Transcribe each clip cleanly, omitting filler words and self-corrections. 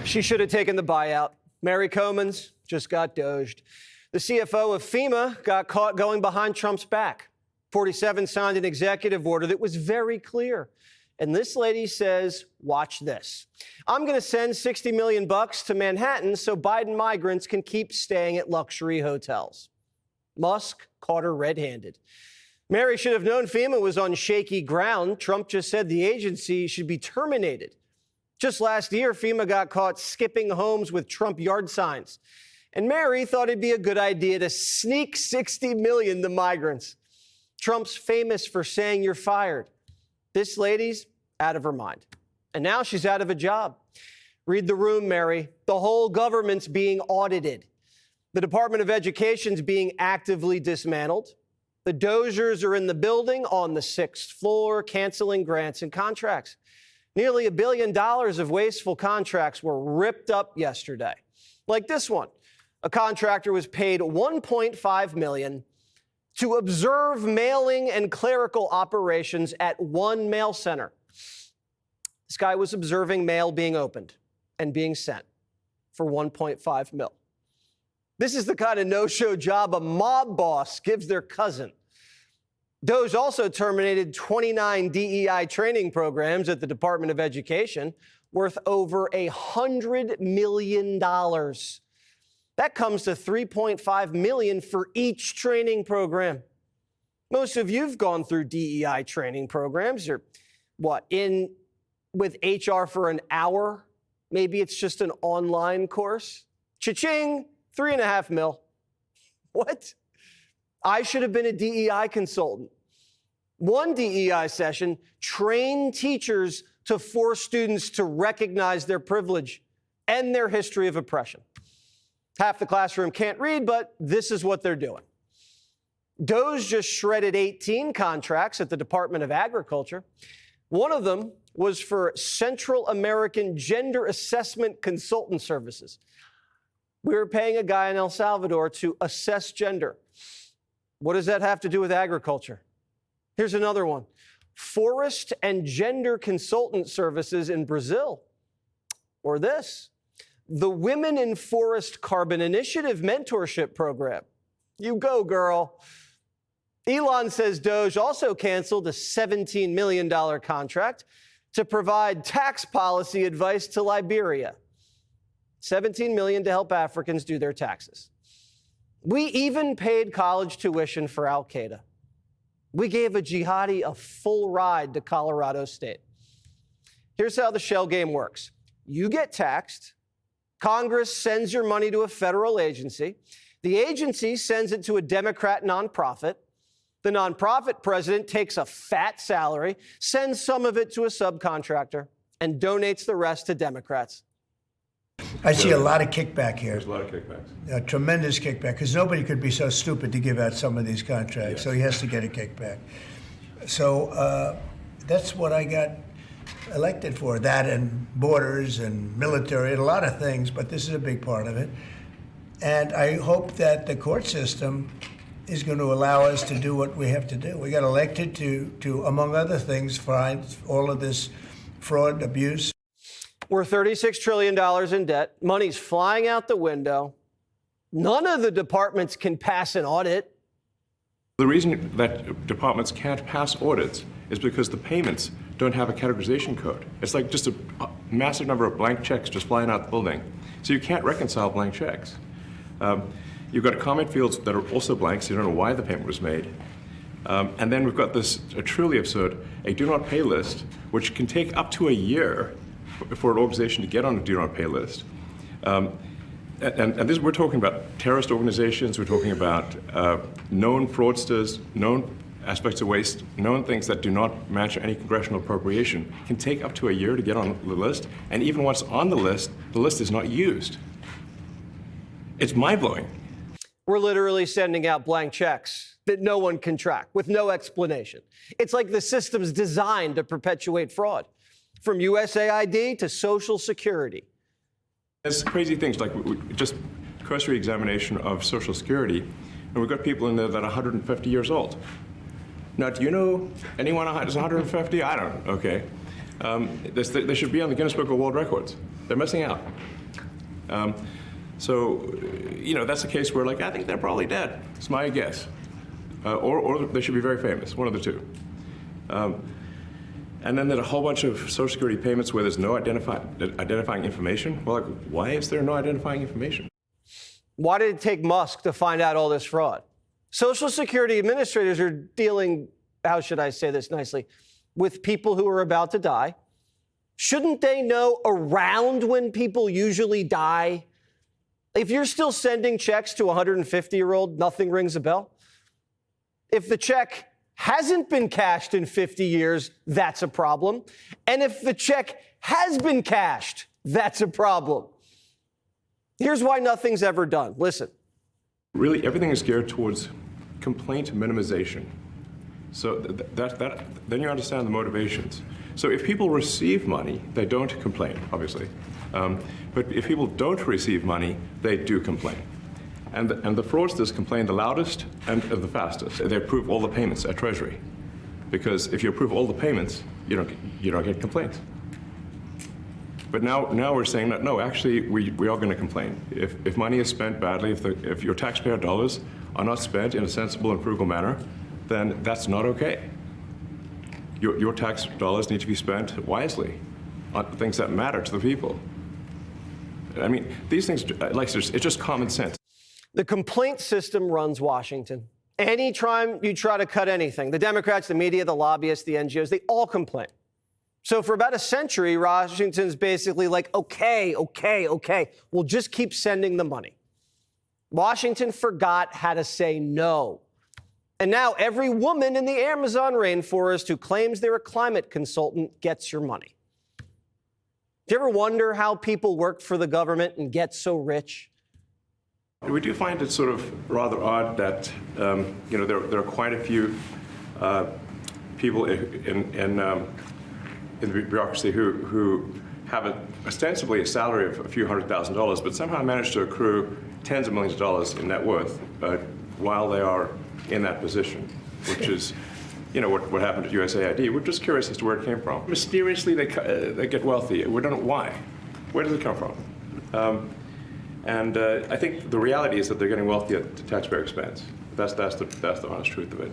She should have taken the buyout. Mary Comans just got DOGE'd. The CFO of FEMA got caught going behind Trump's back. 47 signed an executive order that was very clear. And this lady says, watch this. I'm going to send $60 million to Manhattan so Biden migrants can keep staying at luxury hotels. Musk caught her red-handed. Mary should have known FEMA was on shaky ground. Trump just said the agency should be terminated. Just last year, FEMA got caught skipping homes with Trump yard signs. And Mary thought it'd be a good idea to sneak $60 million to migrants. Trump's famous for saying you're fired. This lady's out of her mind. And now she's out of a job. Read the room, Mary. The whole government's being audited. The Department of Education's being actively dismantled. The Dozers are in the building on the 6th floor, canceling grants and contracts. Nearly $1 billion of wasteful contracts were ripped up yesterday. Like this one. A contractor was paid $1.5 million to observe mailing and clerical operations at one mail center. This guy was observing mail being opened and being sent for $1.5 million. This is the kind of no-show job a mob boss gives their cousin. DOGE also terminated 29 DEI training programs at the Department of Education worth over $100 million. That comes to $3.5 million for each training program. Most of you've gone through DEI training programs. You're, in with HR for an hour? Maybe it's just an online course. Cha-ching, $3.5 million. What? I should have been a DEI consultant. One DEI session trained teachers to force students to recognize their privilege and their history of oppression. Half the classroom can't read, but this is what they're doing. DOGE just shredded 18 contracts at the Department of Agriculture. One of them was for Central American Gender Assessment Consultant Services. We were paying a guy in El Salvador to assess gender. What does that have to do with agriculture? Here's another one. Forest and Gender Consultant Services in Brazil. Or this. The Women in Forest Carbon Initiative Mentorship Program. You go, girl. Elon says DOGE also canceled a $17 million contract to provide tax policy advice to Liberia. $17 million to help Africans do their taxes. We even paid college tuition for Al-Qaeda. We gave a jihadi a full ride to Colorado State. Here's how the shell game works. You get taxed. Congress sends your money to a federal agency. The agency sends it to a Democrat nonprofit. The nonprofit president takes a fat salary, sends some of it to a subcontractor, and donates the rest to Democrats. I see a lot of kickback here. There's a lot of kickbacks. A tremendous kickback, because nobody could be so stupid to give out some of these contracts, Yes. so he has to get a kickback. So that's what I got elected for, that and borders and military and a lot of things, but this is a big part of it. And I hope that the court system is going to allow us to do what we have to do. We got elected to among other things, find all of this fraud, abuse. We're $36 trillion in debt. Money's flying out the window. None of the departments can pass an audit. The reason that departments can't pass audits is because the payments don't have a categorization code. It's like just a massive number of blank checks just flying out the building. So you can't reconcile blank checks. You've got comment fields that are also blank, so you don't know why the payment was made. And then we've got this truly absurd, a do not pay list, which can take up to a year for an organization to get on a do not pay list. And this, we're talking about terrorist organizations, we're talking about known fraudsters, known aspects of waste, known things that do not match any congressional appropriation. It can take up to a year to get on the list, and even once on the list is not used. It's mind-blowing. We're literally sending out blank checks that no one can track with no explanation. It's like the system's designed to perpetuate fraud, from USAID to Social Security. There's crazy things like just cursory examination of Social Security, and we've got people in there that are 150 years old. Now, do you know anyone who's 150? I don't. Okay. They should be on the Guinness Book of World Records. They're missing out. So, that's a case where, I think they're probably dead. It's my guess. Or they should be very famous, one of the two. And then there's a whole bunch of Social Security payments where there's no identifying information. Well, why is there no identifying information? Why did it take Musk to find out all this fraud? Social Security administrators are dealing, how should I say this nicely, with people who are about to die. Shouldn't they know around when people usually die? If you're still sending checks to a 150-year-old, nothing rings a bell. If the check hasn't been cashed in 50 years, that's a problem. And if the check has been cashed, that's a problem. Here's why nothing's ever done. Listen. Really, everything is geared towards complaint minimization. So then you understand the motivations. So if people receive money, they don't complain, obviously. But if people don't receive money, they do complain. And the fraudsters complain the loudest and the fastest. They approve all the payments at Treasury. Because if you approve all the payments, you don't get complaints. But now we're saying that, no, actually, we are going to complain. If money is spent badly, if your taxpayer dollars are not spent in a sensible and frugal manner, then that's not okay. Your tax dollars need to be spent wisely on things that matter to the people. I mean, these things, it's just common sense. The complaint system runs Washington. Anytime you try to cut anything, the Democrats, the media, the lobbyists, the NGOs, they all complain. So for about a century, Washington's basically like, okay, we'll just keep sending the money. Washington forgot how to say no. And now every woman in the Amazon rainforest who claims they're a climate consultant gets your money. Do you ever wonder how people work for the government and get so rich? We do find it sort of rather odd that there are quite a few people in the bureaucracy who have ostensibly a salary of a few $100,000, but somehow manage to accrue tens of millions of dollars in net worth while they are in that position, which is, what happened at USAID. We're just curious as to where it came from. Mysteriously, they get wealthy. We don't know why. Where does it come from? And I think the reality is that they're getting wealthy at the taxpayer expense. That's the honest truth of it.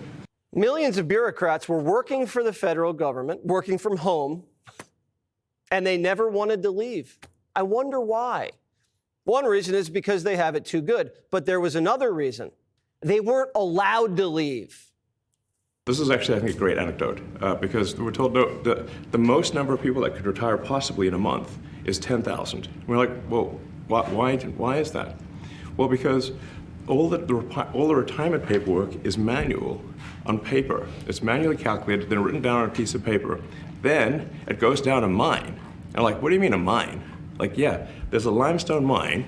Millions of bureaucrats were working for the federal government, working from home, and they never wanted to leave. I wonder why. One reason is because they have it too good, but there was another reason. They weren't allowed to leave. This is actually, I think, a great anecdote because we're told the most number of people that could retire possibly in a month is 10,000. We're like, well, why is that? Well, because all the retirement paperwork is manual on paper. It's manually calculated, then written down on a piece of paper. Then it goes down a mine. And like, what do you mean a mine? Like, yeah, there's a limestone mine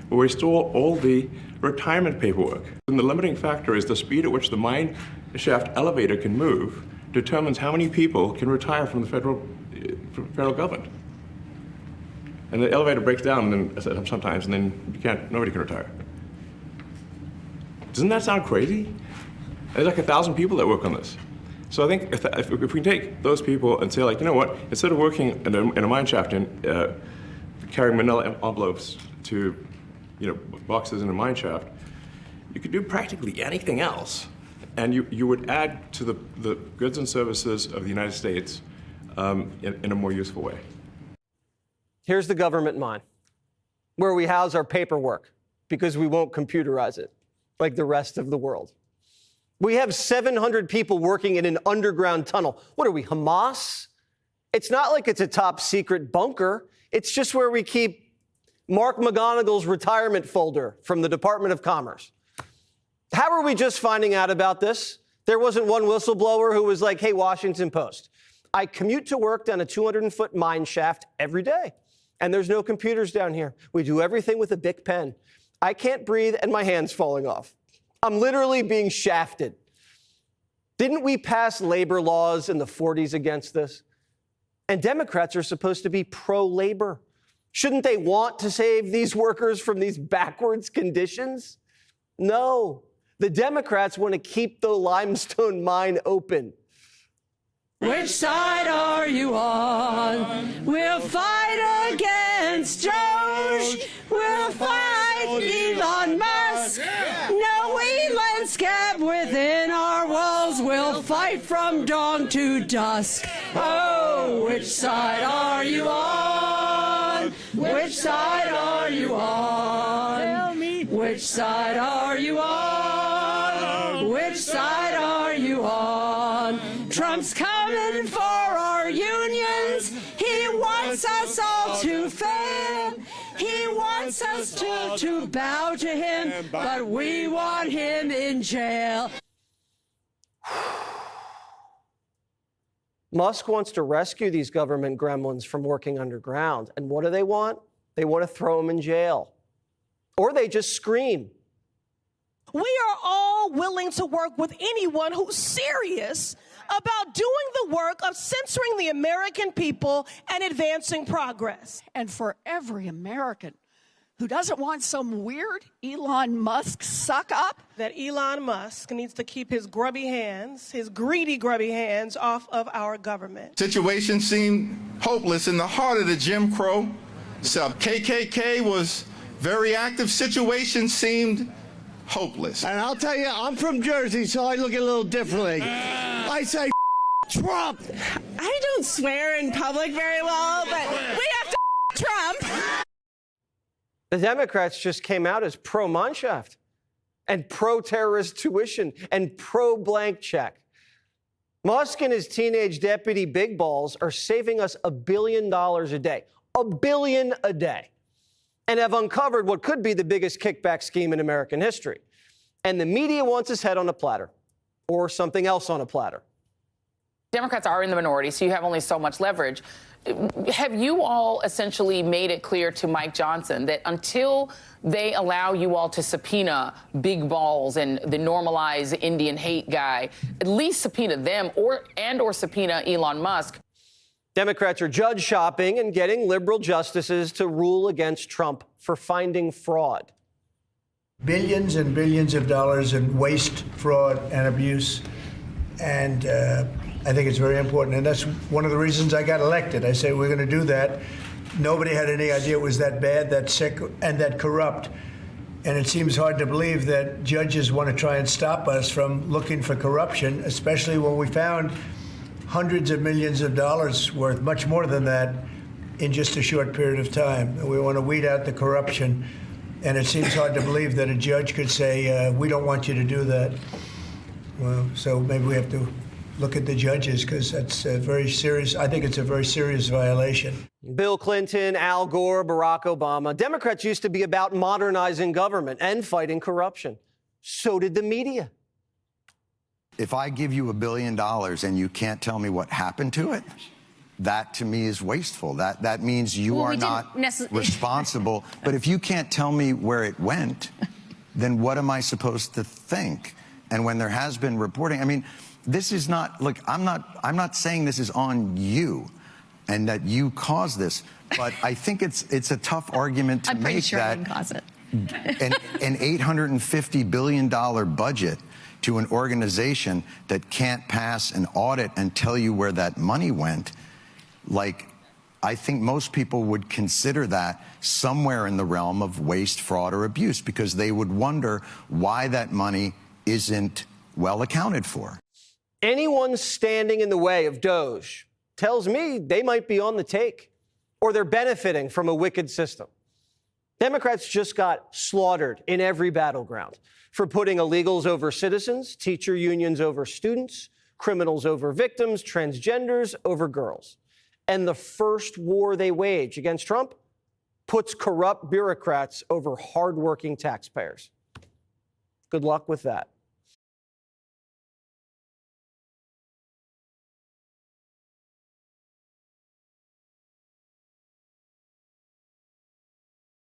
where we store all the retirement paperwork. And the limiting factor is the speed at which the mine shaft elevator can move determines how many people can retire from the federal government. And the elevator breaks down sometimes, and then nobody can retire. Doesn't that sound crazy? There's like 1,000 people that work on this. So I think if we can take those people and say, you know what, instead of working in a mine shaft and carrying manila envelopes to boxes in a mine shaft, you could do practically anything else. And you would add to the goods and services of the United States in a more useful way. Here's the government mine, where we house our paperwork because we won't computerize it like the rest of the world. We have 700 people working in an underground tunnel. What are we, Hamas? It's not like it's a top secret bunker. It's just where we keep Mark McGonigal's retirement folder from the Department of Commerce. How are we just finding out about this? There wasn't one whistleblower who was like, hey, Washington Post, I commute to work down a 200-foot mine shaft every day, and there's no computers down here. We do everything with a Bic pen. I can't breathe, and my hand's falling off. I'm literally being shafted. Didn't we pass labor laws in the 40s against this? And Democrats are supposed to be pro-labor. Shouldn't they want to save these workers from these backwards conditions? No. The Democrats want to keep the limestone mine open. Which side are you on? We'll fight against DOGE. We'll fight Elon Musk. No Elon scab within our walls. We'll fight from dawn to dusk. Oh, which side are you on? Which side are you on? Tell me. Which side are you on? Which side are you on? Trump's coming for our unions. He wants us all to fail. He wants us to bow to him, but we want him in jail. Musk wants to rescue these government gremlins from working underground. And what do they want? They want to throw them in jail. Or they just scream. We are all willing to work with anyone who's serious about doing the work of censoring the American people and advancing progress. And for every American who doesn't want some weird Elon Musk suck up, that Elon Musk needs to keep his grubby hands, his greedy, grubby hands off of our government. Situation seemed hopeless in the heart of the Jim Crow South. KKK was very active. Situation seemed hopeless. And I'll tell you, I'm from Jersey, so I look a little differently. I say Trump. I don't swear in public very well, but we have to Trump. The Democrats just came out as pro-Mannschaft and pro-terrorist tuition and pro-blank check. Musk and his teenage deputy big balls are saving us $1 billion a day. $1 billion a day. And have uncovered what could be the biggest kickback scheme in American history. And the media wants his head on a platter or something else on a platter. Democrats are in the minority, so you have only so much leverage. Have you all essentially made it clear to Mike Johnson that until they allow you all to subpoena big balls and the normalized Indian hate guy, at least subpoena them or subpoena Elon Musk? Democrats are judge shopping and getting liberal justices to rule against Trump for finding fraud. Billions and billions of dollars in waste, fraud, and abuse. And I think it's very important. And that's one of the reasons I got elected. I said, we're going to do that. Nobody had any idea it was that bad, that sick, and that corrupt. And it seems hard to believe that judges want to try and stop us from looking for corruption, especially when we found hundreds of millions of dollars worth, much more than that, in just a short period of time. And we want to weed out the corruption. And it seems hard to believe that a judge could say, we don't want you to do that. Well, so maybe we have to look at the judges, because that's a very serious, I think it's a very serious violation. Bill Clinton, Al Gore, Barack Obama. Democrats used to be about modernizing government and fighting corruption. So did the media. If I give you $1 billion and you can't tell me what happened to it, that to me is wasteful. That means you are not responsible. But if you can't tell me where it went, then what am I supposed to think? And when there has been reporting, I mean, this is not, look, I'm not saying this is on you and that you caused this, but I think it's a tough argument to make sure that I didn't cause it. an $850 billion budget to an organization that can't pass an audit and tell you where that money went, like, I think most people would consider that somewhere in the realm of waste, fraud, or abuse, because they would wonder why that money isn't well accounted for. Anyone standing in the way of DOGE tells me they might be on the take, or they're benefiting from a wicked system. Democrats just got slaughtered in every battleground for putting illegals over citizens, teacher unions over students, criminals over victims, transgenders over girls. And the first war they wage against Trump puts corrupt bureaucrats over hardworking taxpayers. Good luck with that.